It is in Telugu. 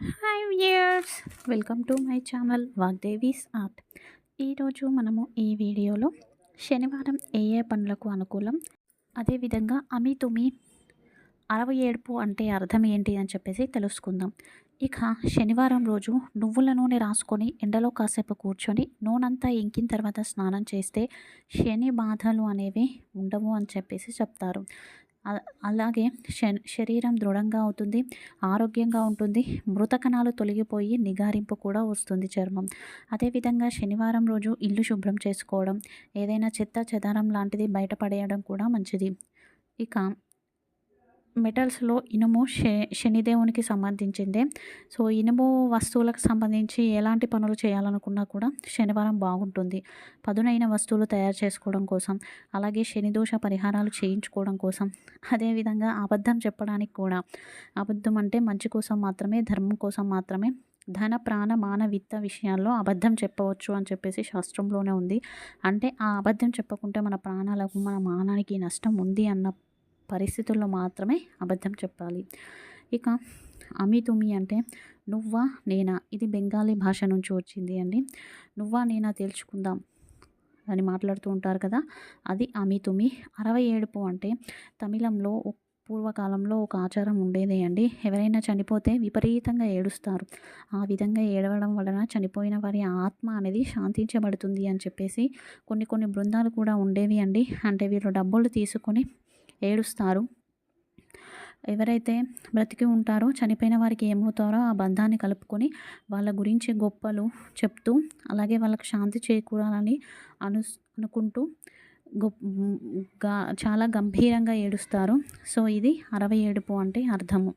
Hi viewers, welcome to my channel Vagdevi's art. ఈరోజు మనము ఈ వీడియోలో శనివారం ఏ ఏ పనులకు అనుకూలం, అదేవిధంగా అమితుమి అరవయేడుపు అంటే అర్థం ఏంటి అని చెప్పేసి తెలుసుకుందాం. ఇక శనివారం రోజు నువ్వుల నూనె రాసుకొని ఎండలో కాసేపు కూర్చొని నూనెంతా ఇంకిన తర్వాత స్నానం చేస్తే శని బాధలు అనేవి ఉండవు అని చెప్పేసి చెప్తారు. అలాగే శరీరం దృఢంగా అవుతుంది, ఆరోగ్యంగా ఉంటుంది, మృత కణాలు తొలగిపోయి నిగారింపు కూడా వస్తుంది చర్మం. అదేవిధంగా శనివారం రోజు ఇల్లు శుభ్రం చేసుకోవడం, ఏదైనా చెత్త చెదారం లాంటిది బయటపడేయడం కూడా మంచిది. ఇక మెటల్స్‌లో ఇనుము శనిదేవునికి సంబంధించిందే. సో, ఇనుము వస్తువులకు సంబంధించి ఎలాంటి పనులు చేయాలనుకున్నా కూడా శనివారం బాగుంటుంది. పదునైన వస్తువులు తయారు చేసుకోవడం కోసం, అలాగే శనిదోష పరిహారాలు చేయించుకోవడం కోసం, అదేవిధంగా అబద్ధం చెప్పడానికి కూడా. అబద్ధం అంటే మంచి కోసం మాత్రమే, ధర్మం కోసం మాత్రమే. ధన, ప్రాణ, మాన, విత్త విషయాల్లో అబద్ధం చెప్పవచ్చు అని చెప్పేసి శాస్త్రంలోనే ఉంది. అంటే ఆ అబద్ధం చెప్పకుంటే మన ప్రాణాలకు, మన మానానికి నష్టం ఉంది అన్న పరిస్థితుల్లో మాత్రమే అబద్ధం చెప్పాలి. ఇక అమితుమి అంటే నువ్వా నేనా, ఇది బెంగాలీ భాష నుంచి వచ్చింది అండి. నువ్వా నేనా తేల్చుకుందాం అని మాట్లాడుతూ ఉంటారు కదా, అది అమితుమి. 67 అంటే తమిళంలో పూర్వకాలంలో ఒక ఆచారం ఉండేదే అండి. ఎవరైనా చనిపోతే విపరీతంగా ఏడుస్తారు. ఆ విధంగా ఏడవడం వలన చనిపోయిన వారి ఆత్మ అనేది శాంతించబడుతుంది అని చెప్పేసి కొన్ని కొన్ని బృందాలు కూడా ఉండేవి అండి. అంటే వీళ్ళు డబ్బులు తీసుకొని ఏడుస్తారు. ఎవరైతే బ్రతికి ఉంటారో చనిపోయిన వారికి ఏమవుతారో ఆ బంధాన్ని కలుపుకొని వాళ్ళ గురించి గొప్పలు చెప్తూ, అలాగే వాళ్ళకి శాంతి చేకూరాలని అనుకుంటూ గొప్ గా చాలా గంభీరంగా ఏడుస్తారు. సో, ఇది 67 అంటే అర్థము.